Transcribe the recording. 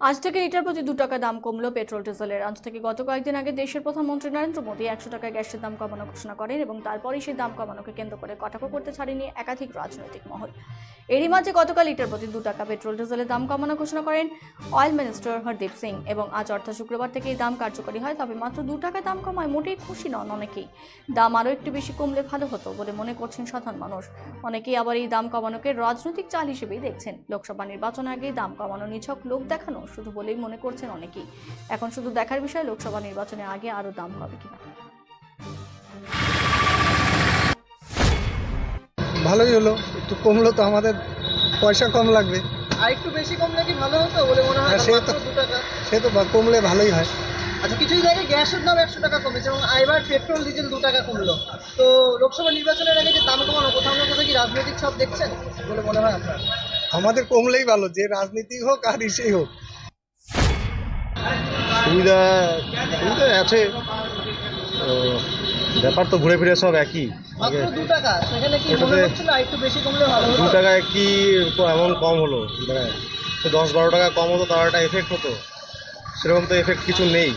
আজ থেকে লিটার প্রতি 2 টাকা দাম কমলো পেট্রোল ডিজেলের। আজ থেকে গত কয়েকদিন আগে দেশের প্রধানমন্ত্রী নরেন্দ্র মোদী 100 টাকায় গ্যাসের দাম কমানো ঘোষণা করেন এবং তারপরই সেই দাম কমানোকে কেন্দ্র করে কটাক্ষ করতে ছাড়েনি একাধিক রাজনৈতিক মহল। এরই মাঝে গতকাল লিটার প্রতি 2 টাকা পেট্রোল ডিজেলের দাম কমানো ঘোষণা করেন অয়েল মিনিস্টার হরদীপ সিং এবং আজ অর্থাৎ শুক্রবার থেকে এই দাম কার্যকরী হয়। তবে মাত্র 2 টাকা দাম কমায় মোটেই খুশি নন অনেকেই। দাম আরও একটু বেশি কমলে ভালো হতো বলে মনে করছেন সাধারণ মানুষ। অনেকেই আবার এই দাম কমানোকে রাজনৈতিক চাল হিসেবেই দেখছেন। লোকসভা নির্বাচন আগে দাম কমানো নিছক লোক দেখানো শুধু বলেই মনে করছেন অনেকেই। এখন শুধু দেখার বিষয় লোকসভা নির্বাচনের আগে আরো দাম হবে কিনা। ভালোই হলো, একটু কমলো তো আমাদের পয়সা কম লাগবে। আর একটু বেশি কমলে কি ভালো হতো বলে মনে হয়? হ্যাঁ, সে তো 2 টাকা। সে তো কমলে ভালোই হয়। আচ্ছা, কিছু জায়গায় গ্যাসের দাম 100 টাকা কমেছে এবং এবার পেট্রোল ডিজেল 2 টাকা কমলো। তো লোকসভা নির্বাচনের আগে যে দাম কমানো কোথাও না কোথাও কি রাজনৈতিক ছাপ দেখছেন বলে মনে হয় আপনার? আমাদের কমলেই ভালো, যে রাজনীতি হোক আর ইসেই হোক। সুবিধা সুবিধা আছে, ব্যাপার তো ঘুরে ফিরে সব একই। মাত্র 2 টাকা, সেখানে কি মনে এটাতে হচ্ছিল একটু বেশি কমলে ভালো হতো? 2 টাকায় কি এমন কম হলো? মানে 10-12 টাকা কম হতো, তার একটা এফেক্ট হতো। সেরকম তো এফেক্ট কিছু নেই।